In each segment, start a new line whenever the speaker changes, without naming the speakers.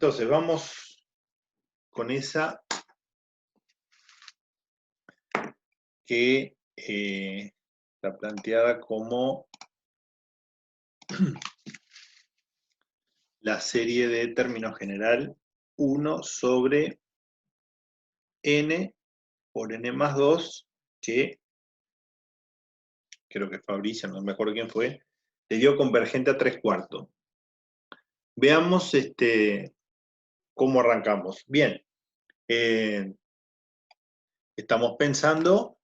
Entonces, vamos con esa que está planteada como la serie de término general 1 sobre n por n más 2, que creo que Fabricio, no me acuerdo quién fue, le dio convergente a 3/4. Veamos cómo arrancamos. Bien, estamos pensando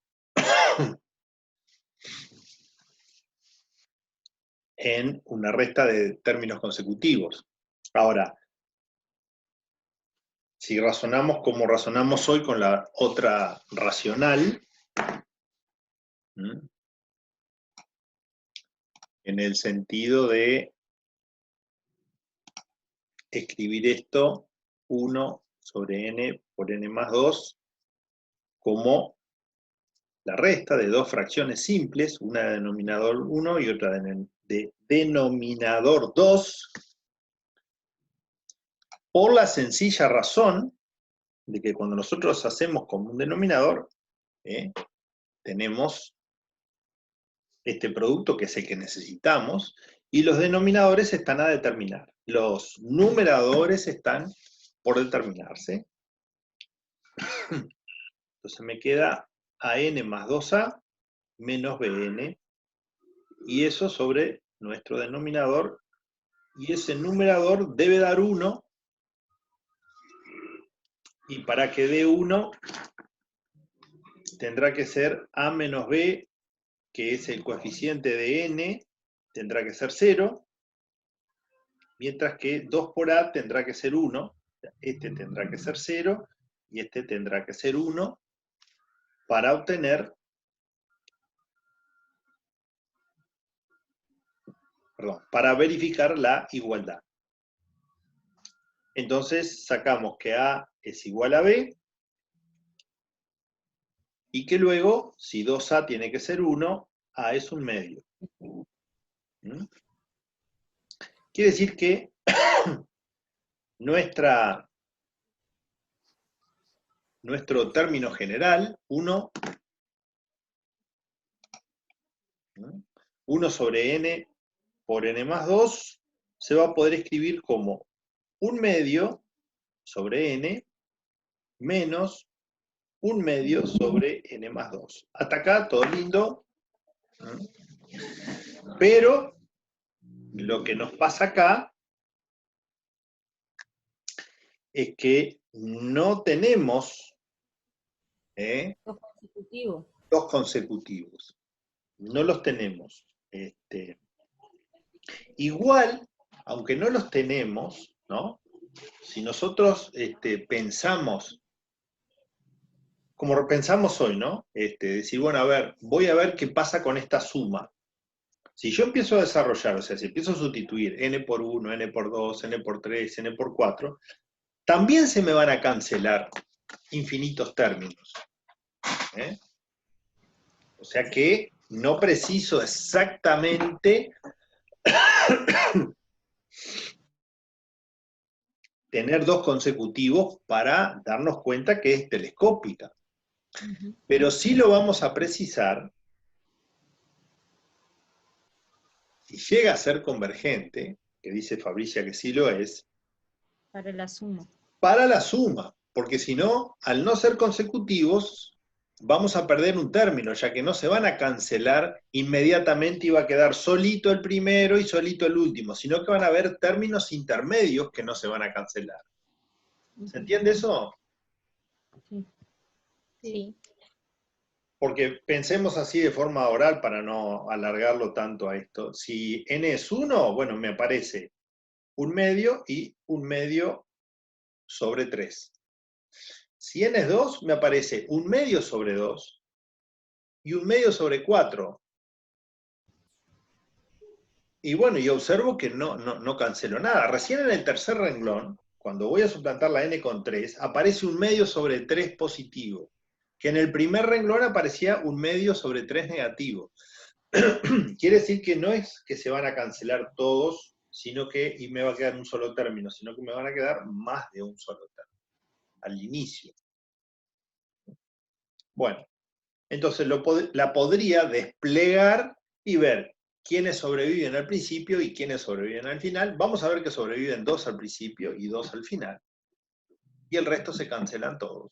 en una resta de términos consecutivos. Ahora, si razonamos como razonamos hoy con la otra racional, en el sentido de escribir esto 1 sobre n por n más 2 como la resta de dos fracciones simples, una de denominador 1 y otra de denominador 2, por la sencilla razón de que cuando nosotros hacemos como un denominador, tenemos este producto que es el que necesitamos, y los denominadores están a determinar. Los numeradores están por determinarse. Entonces me queda an más 2a menos bn, y eso sobre nuestro denominador, y ese numerador debe dar 1, y para que dé 1 tendrá que ser a menos b, que es el coeficiente de n, tendrá que ser 0, mientras que 2 por a tendrá que ser 1, este tendrá que ser 0, y este tendrá que ser 1, para obtener, para verificar la igualdad. Entonces sacamos que a es igual a b, y que luego, si 2a tiene que ser 1, a es un medio. Quiere decir que nuestro término general, 1 sobre n por n más 2, se va a poder escribir como un medio sobre n menos un medio sobre n más 2. Hasta acá todo lindo, pero lo que nos pasa acá es que no tenemos dos consecutivos. No los tenemos. Igual, aunque no los tenemos, ¿no? Si nosotros pensamos, como pensamos hoy, ¿no? Decir, bueno, a ver, voy a ver qué pasa con esta suma. Si yo empiezo a desarrollar, o sea, si empiezo a sustituir n por 1, n por 2, n por 3, n por 4, también se me van a cancelar infinitos términos. O sea que no preciso exactamente tener dos consecutivos para darnos cuenta que es telescópica. Pero sí lo vamos a precisar si llega a ser convergente, que dice Fabricia que sí lo es,
para la suma.
Para la suma, porque si no, al no ser consecutivos, vamos a perder un término, ya que no se van a cancelar inmediatamente y va a quedar solito el primero y solito el último, sino que van a haber términos intermedios que no se van a cancelar. ¿Se entiende eso?
Sí. Sí.
Porque pensemos así de forma oral para no alargarlo tanto a esto. Si n es 1, bueno, me aparece un medio y un medio sobre 3. Si n es 2, me aparece un medio sobre 2 y un medio sobre 4. Y bueno, y observo que no cancelo nada. Recién en el tercer renglón, cuando voy a suplantar la n con 3, aparece un medio sobre 3 positivo, que en el primer renglón aparecía un medio sobre 3 negativo. Quiere decir que no es que se van a cancelar todos y me va a quedar un solo término, sino que me van a quedar más de un solo término, al inicio. Bueno, entonces la podría desplegar y ver quiénes sobreviven al principio y quiénes sobreviven al final. Vamos a ver que sobreviven 2 al principio y 2 al final. Y el resto se cancelan todos.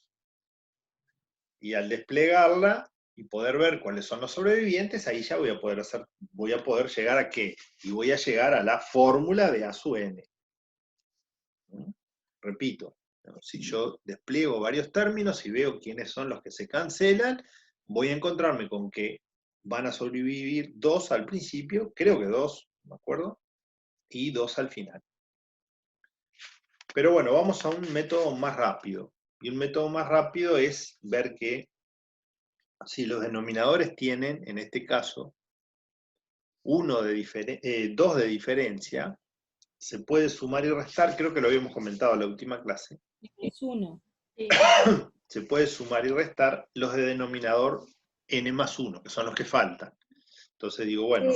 Y al desplegarla y poder ver cuáles son los sobrevivientes, ahí ya voy a poder llegar a qué, y voy a llegar a la fórmula de A sub n. Repito, si yo despliego varios términos y veo quiénes son los que se cancelan, voy a encontrarme con que van a sobrevivir 2 al principio, creo que 2, ¿me acuerdo? Y 2 al final. Pero bueno, vamos a un método más rápido. Y un método más rápido es ver que si los denominadores tienen, en este caso, 2 de diferencia, se puede sumar y restar, creo que lo habíamos comentado en la última clase.
Es 1. Sí.
Se puede sumar y restar los de denominador n más 1, que son los que faltan. Entonces digo, bueno.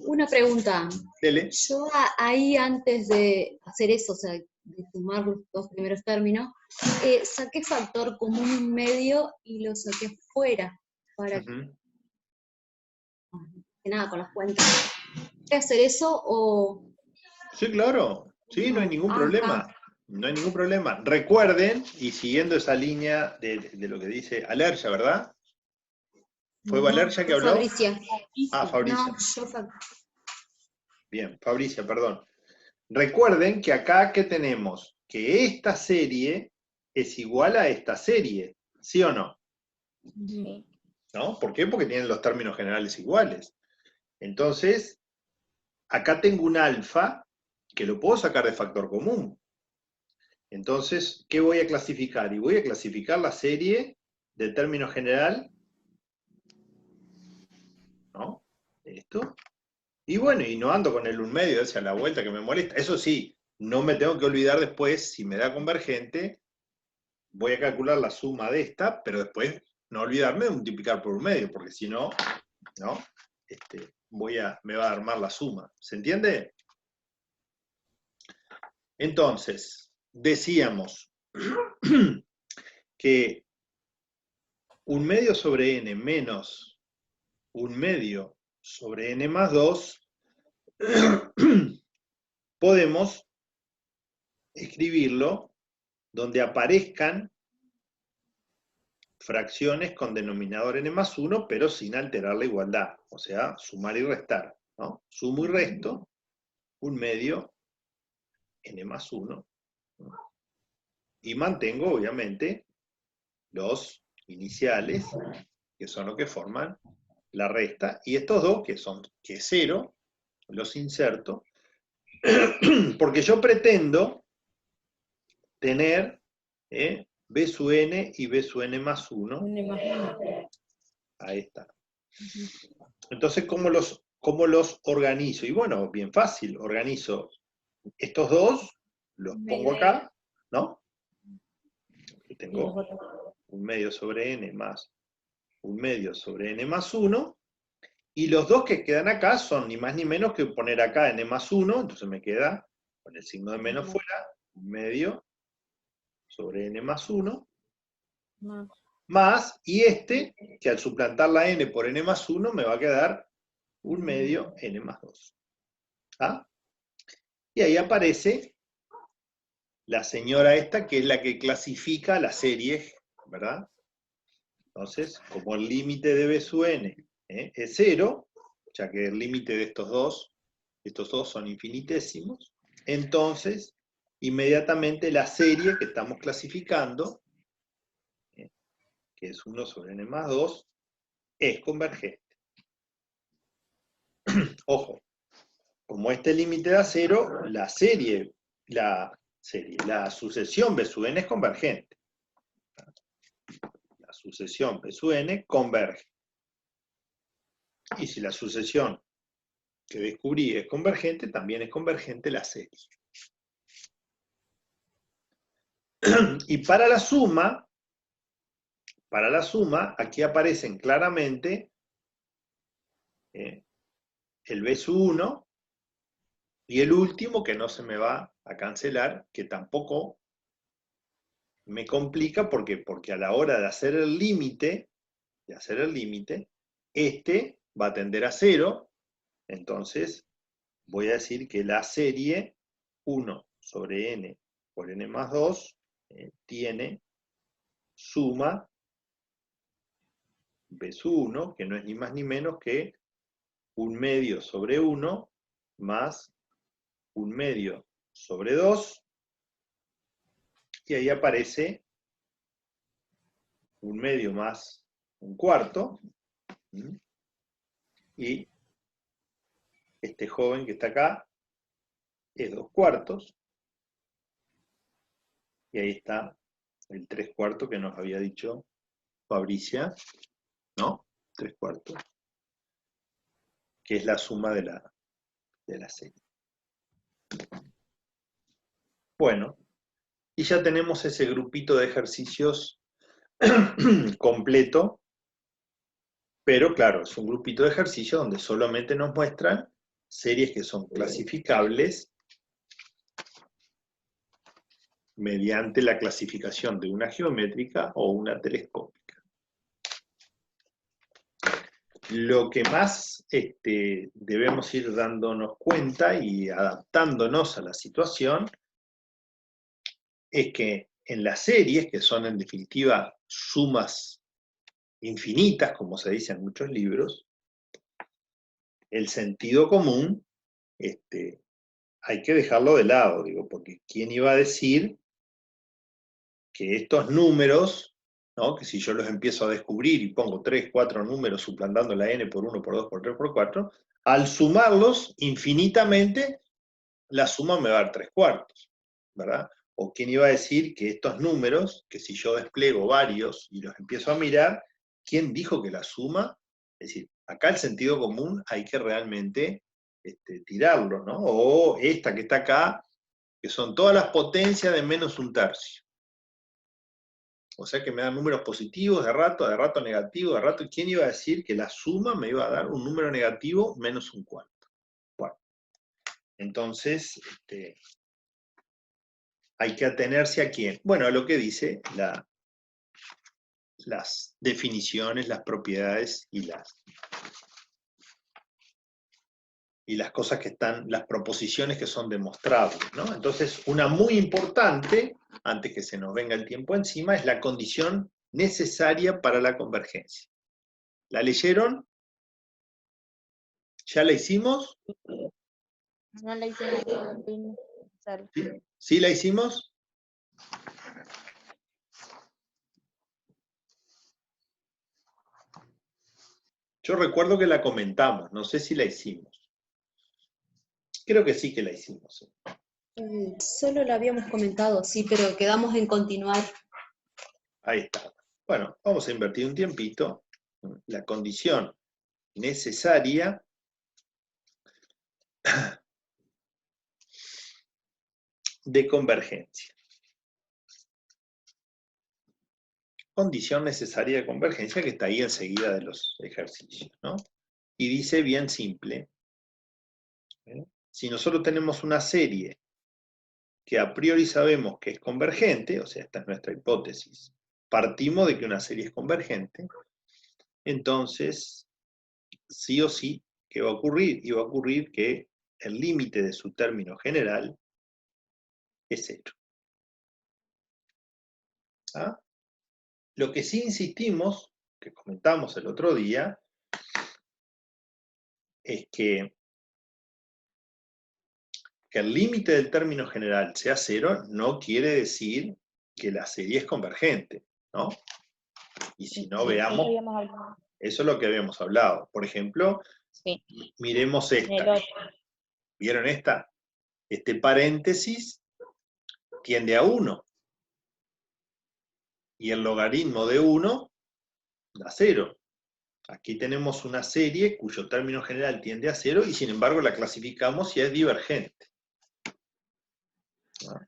Una pregunta.
Dele.
Yo ahí antes de hacer eso, o sea, de sumar los 2 primeros términos, saqué factor común en medio y lo saqué fuera para que nada, con las cuentas. ¿Qué hacer eso o...?
Sí, claro. Sí, no hay ningún problema. No hay ningún problema. Recuerden, y siguiendo esa línea de lo que dice Alergia, ¿verdad? ¿Fue Valercia que habló?
Fabricia.
Ah, Fabricia.
No, yo
Bien, Fabricia, perdón. Recuerden que acá, ¿qué tenemos? Que esta serie es igual a esta serie, ¿sí o no?
Sí.
¿No? ¿Por qué? Porque tienen los términos generales iguales. Entonces, acá tengo un alfa que lo puedo sacar de factor común. Entonces, ¿qué voy a clasificar? Y voy a clasificar la serie del término general, ¿no? Esto. Y bueno, y no ando con el 1/2 hacia la vuelta que me molesta. Eso sí, no me tengo que olvidar después, si me da convergente, voy a calcular la suma de esta, pero después no olvidarme de multiplicar por 1/2, porque si no, ¿no? Me va a armar la suma. ¿Se entiende? Entonces, decíamos que 1/2 sobre n menos 1/2 sobre n más 2, podemos escribirlo donde aparezcan fracciones con denominador n más 1, pero sin alterar la igualdad, o sea, sumar y restar, ¿no? Sumo y resto 1/2 n más 1, ¿no? Y mantengo, obviamente, los iniciales, que son los que forman la resta, y estos dos, que es 0, los inserto, porque yo pretendo tener b sub n y b sub n más 1.
N más 1.
Ahí está. Entonces, ¿cómo los organizo? Y bueno, bien fácil, organizo estos dos, los pongo acá, ¿no? Aquí tengo 1/2 sobre n más 1/2 sobre n más 1, y los dos que quedan acá son ni más ni menos que poner acá n más 1, entonces me queda con el signo de menos fuera, 1/2 sobre n más 1, más, y que al suplantar la n por n más 1 me va a quedar 1/2 n más 2. ¿Ah? Y ahí aparece la señora esta, que es la que clasifica la serie, ¿verdad? Entonces, como el límite de b sub n es 0, ya que el límite de estos dos son infinitésimos, entonces, inmediatamente la serie que estamos clasificando, que es 1 sobre n más 2, es convergente. Ojo, como este límite da 0, la sucesión b sub n es convergente. La sucesión b sub n converge. Y si la sucesión que descubrí es convergente, también es convergente la serie. Y para la suma, aquí aparecen claramente el b sub 1 Y el último, que no se me va a cancelar, que tampoco me complica, porque a la hora de hacer el límite, este va a tender a 0, entonces voy a decir que la serie 1 sobre n por n más 2 tiene suma b sub 1, que no es ni más ni menos que 1/2 sobre 1 más 1/2 sobre 2, y ahí aparece 1/2 más 1/4, y este joven que está acá es 2/4, y ahí está el 3/4 que nos había dicho Fabricia, ¿no? 3/4, que es la suma de la serie. Bueno, y ya tenemos ese grupito de ejercicios completo, pero claro, es un grupito de ejercicios donde solamente nos muestran series que son clasificables mediante la clasificación de una geométrica o una telescópica. Lo que más debemos ir dándonos cuenta y adaptándonos a la situación es que en las series, que son en definitiva sumas infinitas, como se dice en muchos libros, el sentido común hay que dejarlo de lado, digo, porque ¿quién iba a decir que estos números, ¿no? Que si yo los empiezo a descubrir y pongo 3, 4 números suplantando la n por 1, por 2, por 3, por 4, al sumarlos infinitamente, la suma me va a dar 3/4, ¿verdad? O quién iba a decir que estos números, que si yo despliego varios y los empiezo a mirar, ¿quién dijo que la suma? Es decir, acá el sentido común hay que realmente tirarlo, ¿no? O esta que está acá, que son todas las potencias de menos 1/3. O sea que me dan números positivos de rato negativo, de rato. ¿Quién iba a decir que la suma me iba a dar un número negativo menos 1/4? Bueno, entonces hay que atenerse a quién. Bueno, a lo que dice las definiciones, las propiedades y las cosas que están, las proposiciones que son demostrables, ¿no? Entonces, una muy importante, antes que se nos venga el tiempo encima, es la condición necesaria para la convergencia. ¿La leyeron? ¿Ya la hicimos?
No la hicimos.
¿Sí? ¿Sí la hicimos? Yo recuerdo que la comentamos, no sé si la hicimos. Creo que sí que la hicimos.
Solo lo habíamos comentado, sí, pero quedamos en continuar.
Ahí está. Bueno, vamos a invertir un tiempito. La condición necesaria de convergencia. Condición necesaria de convergencia que está ahí enseguida de los ejercicios, ¿no? Y dice bien simple, si nosotros tenemos una serie que a priori sabemos que es convergente, o sea, esta es nuestra hipótesis, partimos de que una serie es convergente, entonces, sí o sí, ¿qué va a ocurrir? Y va a ocurrir que el límite de su término general es 0. ¿Ah? Lo que sí insistimos, que comentamos el otro día, es que el límite del término general sea 0 no quiere decir que la serie es convergente, ¿no? Y si no, veamos, eso es lo que habíamos hablado. Por ejemplo,
Sí.
miremos
En el
esta.
otro.
¿Vieron esta? Este paréntesis tiende a 1. Y el logaritmo de 1 da 0. Aquí tenemos una serie cuyo término general tiende a 0 y sin embargo la clasificamos y es divergente. ¿No?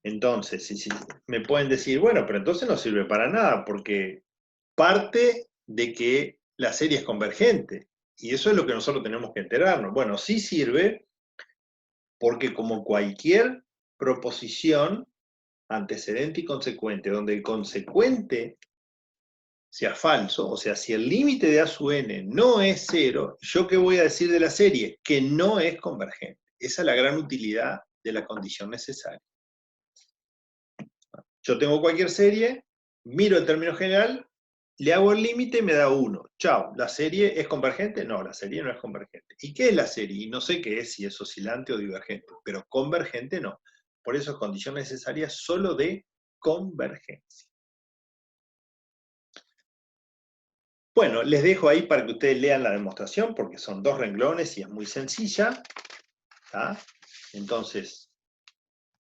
Entonces, si me pueden decir, bueno, pero entonces no sirve para nada porque parte de que la serie es convergente. Y eso es lo que nosotros tenemos que enterarnos. Bueno, sí sirve Porque como cualquier proposición, antecedente y consecuente, donde el consecuente sea falso, o sea, si el límite de A sub n no es 0, ¿yo qué voy a decir de la serie? Que no es convergente. Esa es la gran utilidad de la condición necesaria. Yo tengo cualquier serie, miro el término general, le hago el límite y me da 1. Chao, ¿la serie es convergente? No, la serie no es convergente. ¿Y qué es la serie? Y no sé qué es, si es oscilante o divergente, pero convergente no. Por eso es condición necesaria solo de convergencia. Bueno, les dejo ahí para que ustedes lean la demostración, porque son 2 renglones y es muy sencilla. ¿Tá? Entonces,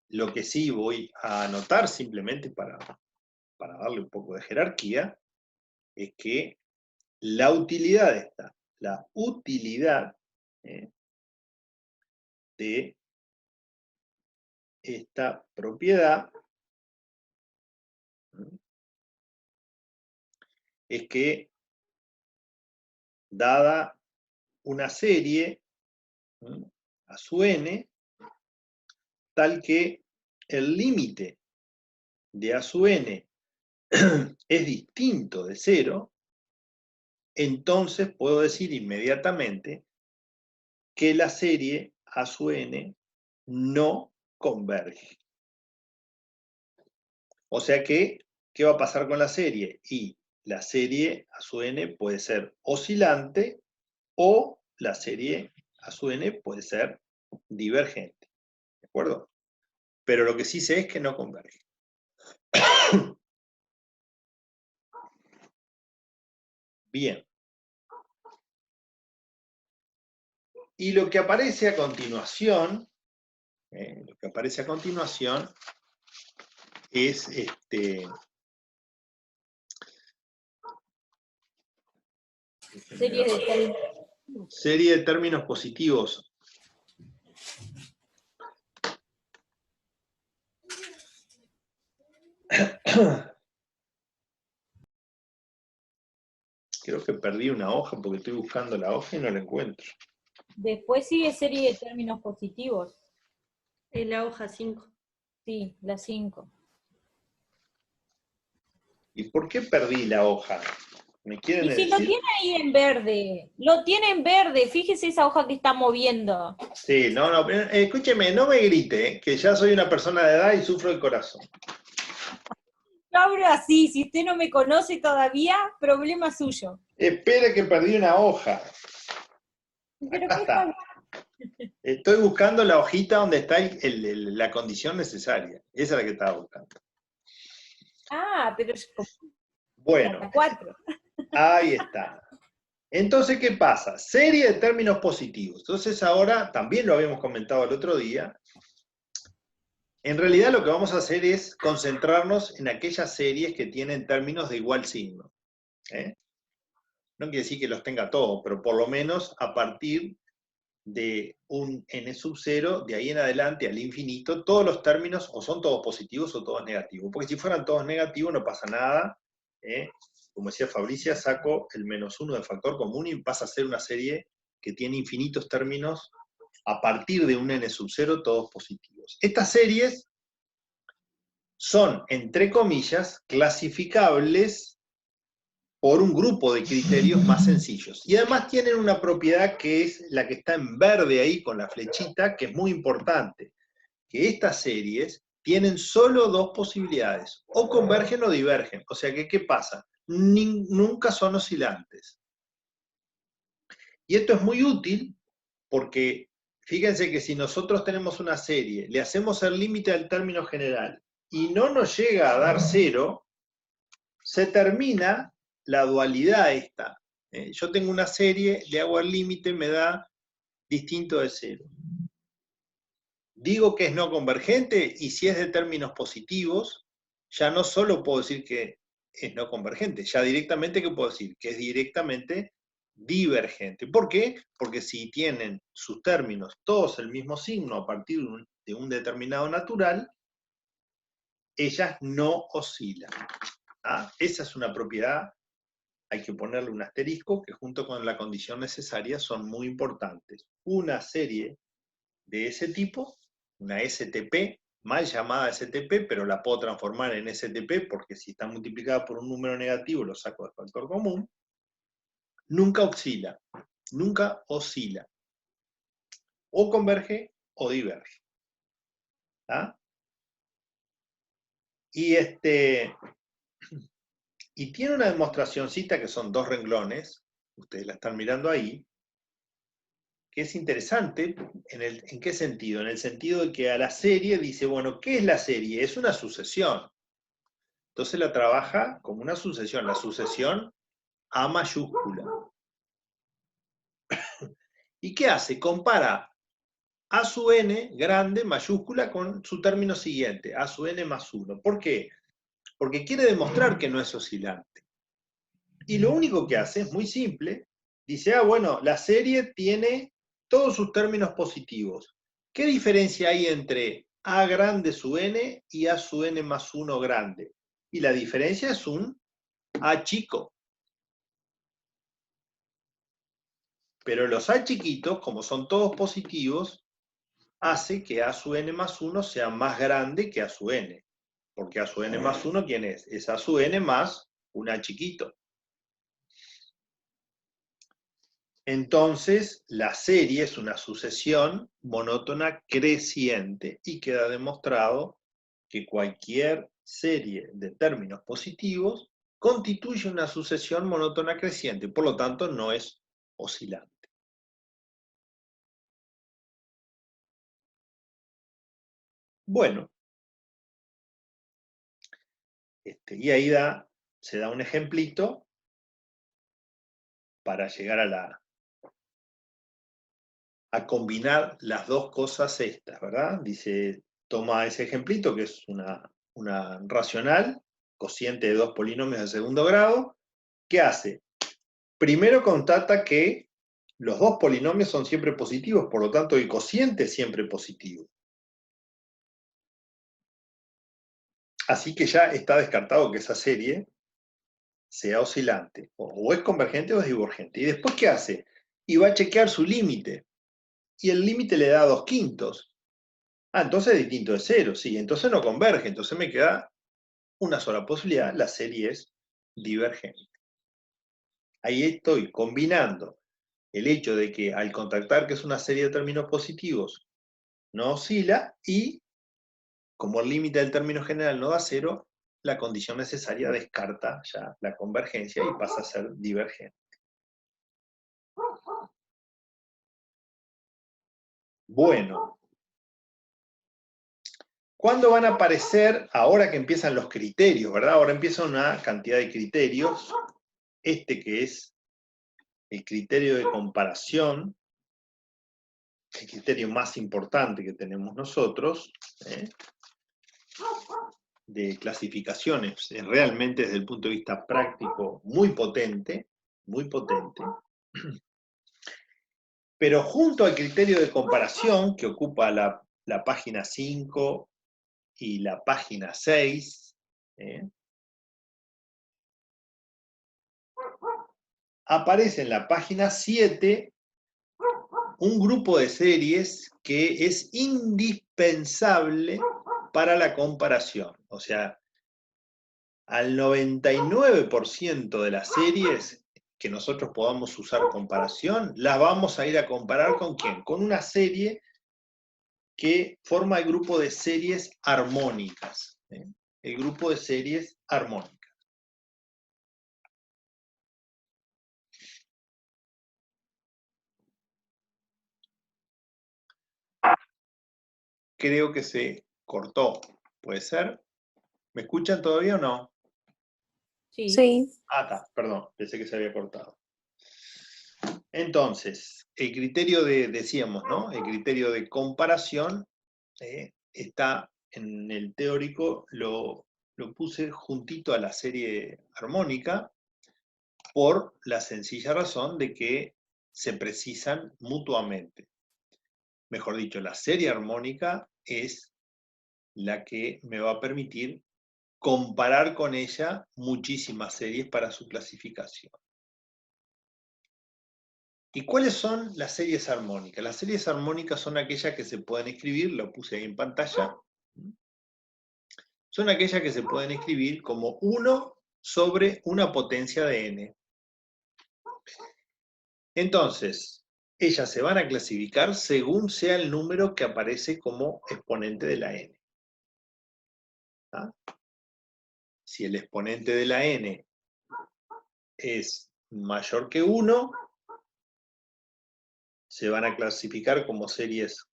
lo que sí voy a anotar simplemente para darle un poco de jerarquía, es que la utilidad de esta propiedad es que, dada una serie a su n, tal que el límite de A sub n es distinto de 0, entonces puedo decir inmediatamente que la serie A sub n no converge. O sea que, ¿qué va a pasar con la serie? Y la serie A sub n puede ser oscilante o la serie A sub n puede ser divergente. ¿De acuerdo? Pero lo que sí sé es que no converge. Bien. Y lo que aparece a continuación, es serie de términos positivos. Creo que perdí una hoja porque estoy buscando la hoja y no la encuentro.
Después sigue serie de términos positivos.
En la hoja 5.
Sí, la 5.
¿Y por qué perdí la hoja? ¿Me quieren
Y si lo
decir?
tiene ahí en verde, lo tiene en verde, fíjese esa hoja que está moviendo.
Sí, no, escúcheme, no me grite, que ya soy una persona de edad y sufro el corazón.
Yo abro así, si usted no me conoce todavía, problema suyo.
Espere que perdí una hoja.
Pero
Acá
¿qué
está. Estoy buscando la hojita donde está la condición necesaria. Esa es la que estaba buscando.
Ah, pero es como
Bueno,
hasta 4.
ahí está. Entonces, ¿qué pasa? Serie de términos positivos. Entonces ahora, también lo habíamos comentado el otro día, en realidad lo que vamos a hacer es concentrarnos en aquellas series que tienen términos de igual signo. No quiere decir que los tenga todos, pero por lo menos a partir de un n sub 0, de ahí en adelante al infinito, todos los términos o son todos positivos o todos negativos. Porque si fueran todos negativos no pasa nada. Como decía Fabricia, saco el -1 de factor común y pasa a ser una serie que tiene infinitos términos a partir de un n sub 0, todos positivos. Estas series son, entre comillas, clasificables por un grupo de criterios más sencillos. Y además tienen una propiedad que es la que está en verde ahí con la flechita, que es muy importante, que estas series tienen solo 2 posibilidades, o convergen o divergen. O sea que, ¿qué pasa? Nunca son oscilantes. Y esto es muy útil porque fíjense que si nosotros tenemos una serie, le hacemos el límite al término general y no nos llega a dar 0, se termina la dualidad esta. Yo tengo una serie, le hago el límite, me da distinto de 0. Digo que es no convergente y si es de términos positivos, ya no solo puedo decir que es no convergente, ya directamente que puedo decir que es directamente divergente. ¿Por qué? Porque si tienen sus términos todos el mismo signo a partir de un determinado natural, ellas no oscilan. Esa es una propiedad, hay que ponerle un asterisco, que junto con la condición necesaria son muy importantes. Una serie de ese tipo, una STP, mal llamada STP, pero la puedo transformar en STP porque si está multiplicada por un número negativo lo saco de factor común, nunca oscila. O converge o diverge. ¿Ah? Y tiene una demostracioncita que son 2 renglones, ustedes la están mirando ahí, que es interesante. ¿En qué sentido? En el sentido de que a la serie dice, bueno, ¿qué es la serie? Es una sucesión. Entonces la trabaja como una sucesión, la sucesión A mayúscula. ¿Y qué hace? Compara A sub n grande, mayúscula, con su término siguiente, A sub n más 1. ¿Por qué? Porque quiere demostrar que no es oscilante. Y lo único que hace es muy simple. Dice, bueno, la serie tiene todos sus términos positivos. ¿Qué diferencia hay entre A grande sub n y A sub n más 1 grande? Y la diferencia es un A chico. Pero los A chiquitos, como son todos positivos, hace que A sub n más 1 sea más grande que A sub n. Porque A sub n más 1, ¿quién es? Es A sub n más un A chiquito. Entonces, la serie es una sucesión monótona creciente y queda demostrado que cualquier serie de términos positivos constituye una sucesión monótona creciente, por lo tanto no es oscilante. Bueno, y ahí se da un ejemplito para llegar a combinar las dos cosas estas, ¿verdad? Dice, toma ese ejemplito que es una racional, cociente de 2 polinomios de segundo grado. ¿Qué hace? Primero constata que los 2 polinomios son siempre positivos, por lo tanto el cociente es siempre positivo. Así que ya está descartado que esa serie sea oscilante, o es convergente o es divergente. ¿Y después qué hace? Y va a chequear su límite, y el límite le da 2/5. Entonces es distinto de 0, sí, entonces no converge, entonces me queda una sola posibilidad, la serie es divergente. Ahí estoy combinando el hecho de que al contactar que es una serie de términos positivos no oscila, y como el límite del término general no da 0, la condición necesaria descarta ya la convergencia y pasa a ser divergente. Bueno, ¿cuándo van a aparecer? Ahora que empiezan los criterios, ¿verdad? Ahora empieza una cantidad de criterios. Que es el criterio de comparación, el criterio más importante que tenemos nosotros, de clasificaciones, es realmente desde el punto de vista práctico muy potente, muy potente. Pero junto al criterio de comparación, que ocupa la página 5 y la página 6, aparece en la página 7 un grupo de series que es indispensable para la comparación. O sea, al 99% de las series que nosotros podamos usar comparación, las vamos a ir a comparar ¿con quién? Con una serie que forma el grupo de series armónicas. El grupo de series armónicas. Creo que se cortó. ¿Puede ser? ¿Me escuchan todavía o no?
Sí.
Está, perdón, pensé que se había cortado. Entonces, el criterio decíamos, ¿no? El criterio de comparación está en el teórico, lo puse juntito a la serie armónica por la sencilla razón de que se precisan mutuamente. Mejor dicho, la serie armónica es la que me va a permitir comparar con ella muchísimas series para su clasificación. ¿Y cuáles son las series armónicas? Las series armónicas son aquellas que se pueden escribir, lo puse ahí en pantalla, son aquellas que se pueden escribir como 1 sobre una potencia de n. Entonces, ellas se van a clasificar según sea el número que aparece como exponente de la n. ¿Ah? Si el exponente de la n es mayor que 1, se van a clasificar como series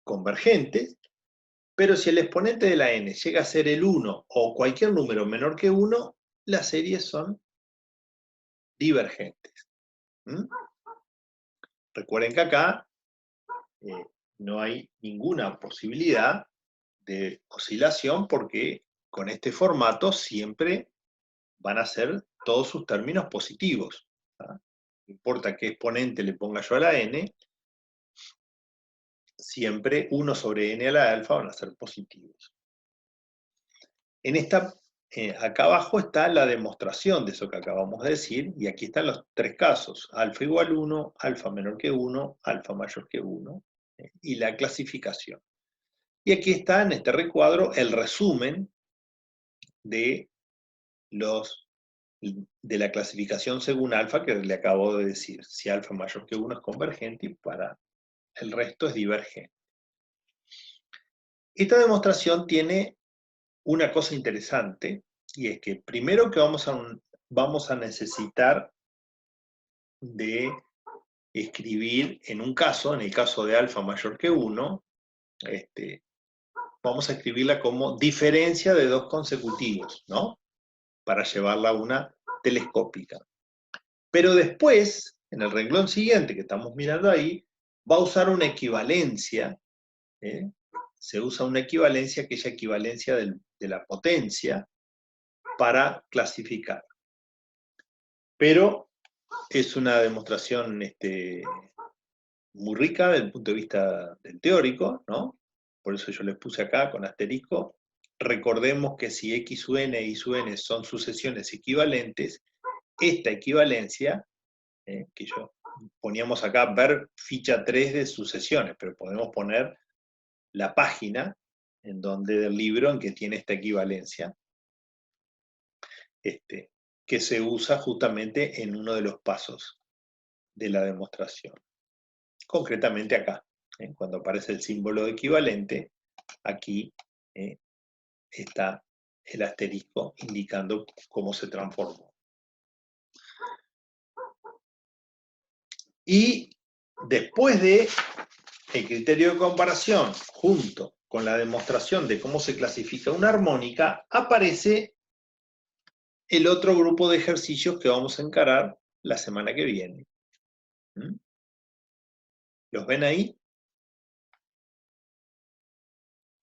convergentes, pero si el exponente de la n llega a ser el 1 o cualquier número menor que 1, las series son divergentes. ¿Mm? Recuerden que acá no hay ninguna posibilidad de oscilación porque con este formato siempre van a ser todos sus términos positivos. ¿Ah? No importa qué exponente le ponga yo a la n, siempre 1 sobre n a la alfa van a ser positivos. En esta, acá abajo está la demostración de eso que acabamos de decir, y aquí están los 3 casos: alfa igual a 1, alfa menor que 1, alfa mayor que 1, y la clasificación. Y aquí está en este recuadro el resumen de la clasificación según alfa que le acabo de decir. Si alfa mayor que 1 es convergente y para el resto es divergente. Esta demostración tiene una cosa interesante, y es que primero que vamos a necesitar de escribir en un caso, en el caso de alfa mayor que 1, vamos a escribirla como diferencia de 2 consecutivos, ¿no? Para llevarla a una telescópica. Pero después, en el renglón siguiente que estamos mirando ahí, va a usar una equivalencia, se usa una equivalencia, aquella equivalencia de la potencia, para clasificar. Pero es una demostración muy rica desde el punto de vista del teórico, ¿no? Por eso yo les puse acá con asterisco. Recordemos que si x sub n y sub n son sucesiones equivalentes, esta equivalencia, que yo poníamos acá, ver ficha 3 de sucesiones, pero podemos poner la página del libro en que tiene esta equivalencia, que se usa justamente en uno de los pasos de la demostración. Concretamente acá, cuando aparece el símbolo equivalente, aquí está el asterisco indicando cómo se transformó. Y después de el criterio de comparación, junto con la demostración de cómo se clasifica una armónica, aparece el otro grupo de ejercicios que vamos a encarar la semana que viene. ¿Mm? ¿Los ven ahí?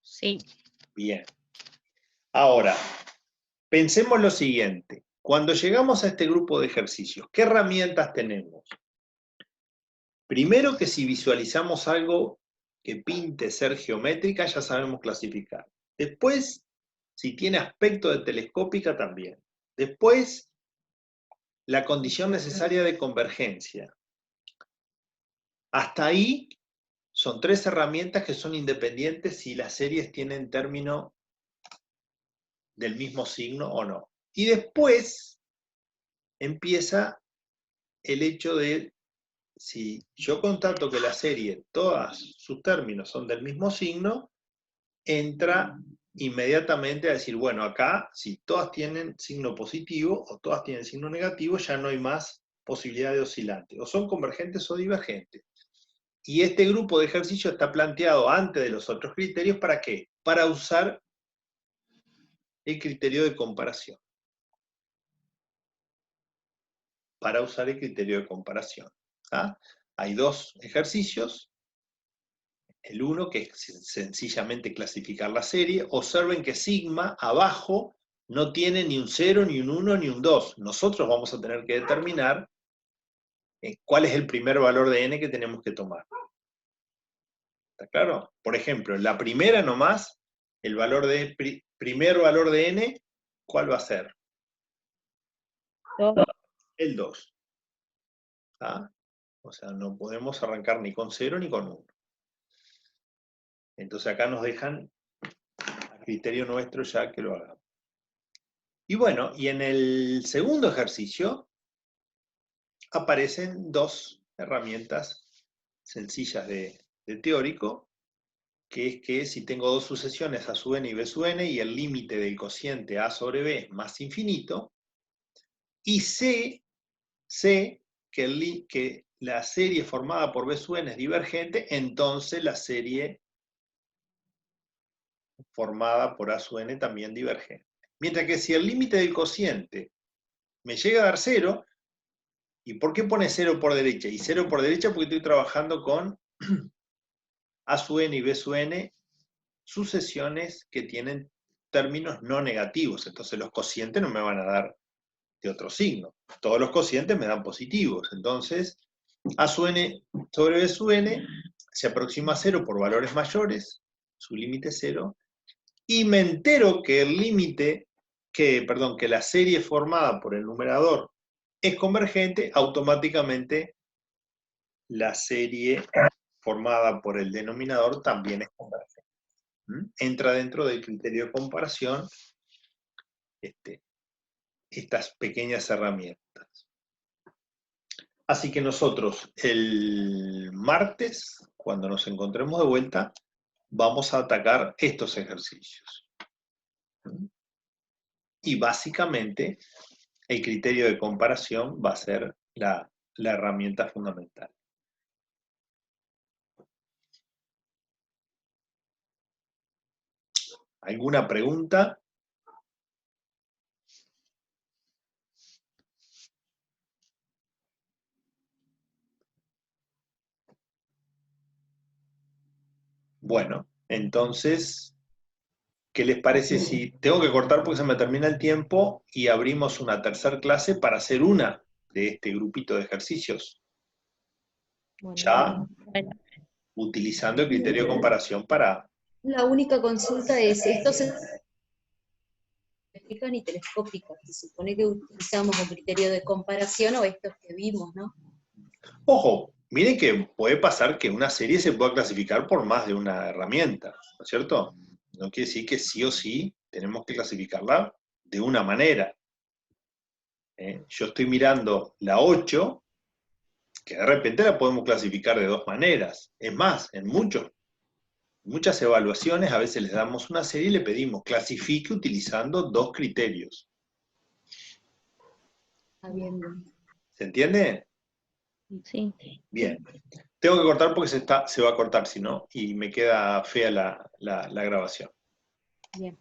Sí.
Bien. Ahora, pensemos lo siguiente. Cuando llegamos a este grupo de ejercicios, ¿qué herramientas tenemos? Primero, que si visualizamos algo que pinte ser geométrica, ya sabemos clasificar. Después, si tiene aspecto de telescópica, también. Después, la condición necesaria de convergencia. Hasta ahí son 3 herramientas que son independientes si las series tienen término del mismo signo o no. Y después empieza el hecho de, si yo constato que la serie, todos sus términos son del mismo signo, entra inmediatamente a decir, bueno, acá, si todas tienen signo positivo o todas tienen signo negativo, ya no hay más posibilidad de oscilante. O son convergentes o divergentes. Y este grupo de ejercicios está planteado antes de los otros criterios, ¿para qué? Para usar el criterio de comparación. Para usar el criterio de comparación. ¿Ah? Hay 2 ejercicios. El uno, que es sencillamente clasificar la serie. Observen que sigma abajo no tiene ni un 0, ni un 1, ni un 2. Nosotros vamos a tener que determinar cuál es el primer valor de n que tenemos que tomar. ¿Está claro? Por ejemplo, en la primera nomás, el valor de primer valor de n, ¿cuál va a ser?
2.
El 2. ¿Ah? O sea, no podemos arrancar ni con 0 ni con 1. Entonces acá nos dejan a criterio nuestro ya que lo hagamos. Y bueno, y en el segundo ejercicio aparecen dos herramientas sencillas de teórico, que es que si tengo dos sucesiones a sub n y b sub n y el límite del cociente a sobre b es más infinito, y sé que la serie formada por b sub n es divergente, entonces la serie formada por a sub n también divergente. Mientras que si el límite del cociente me llega a dar 0, ¿y por qué pone 0 por derecha? Y 0 por derecha porque estoy trabajando con a sub n y b sub n, sucesiones que tienen términos no negativos. Entonces los cocientes no me van a dar de otro signo. Todos los cocientes me dan positivos. Entonces, a sub n sobre b sub n se aproxima a 0 por valores mayores, su límite es 0, y me entero que el límite, que la serie formada por el numerador es convergente, automáticamente la serie formada por el denominador también es convergente. Entra dentro del criterio de comparación estas pequeñas herramientas. Así que nosotros el martes, cuando nos encontremos de vuelta, vamos a atacar estos ejercicios. Y básicamente el criterio de comparación va a ser la herramienta fundamental. ¿Alguna pregunta? Bueno, entonces, ¿qué les parece si tengo que cortar porque se me termina el tiempo y abrimos una tercera clase para hacer una de este grupito de ejercicios? Ya utilizando el criterio de comparación para...
La única consulta es, estos se explican y telescópicas, se supone que utilizamos el criterio de comparación o estos que vimos, ¿no?
Ojo, miren que puede pasar que una serie se pueda clasificar por más de una herramienta, ¿no es cierto? No quiere decir que sí o sí tenemos que clasificarla de una manera. Yo estoy mirando la 8, que de repente la podemos clasificar de dos maneras. Es más, en muchas evaluaciones a veces les damos una serie y le pedimos clasifique utilizando dos criterios.
Está bien.
¿Se entiende?
Sí.
Bien. Tengo que cortar porque se va a cortar, si no, y me queda fea la grabación.
Bien.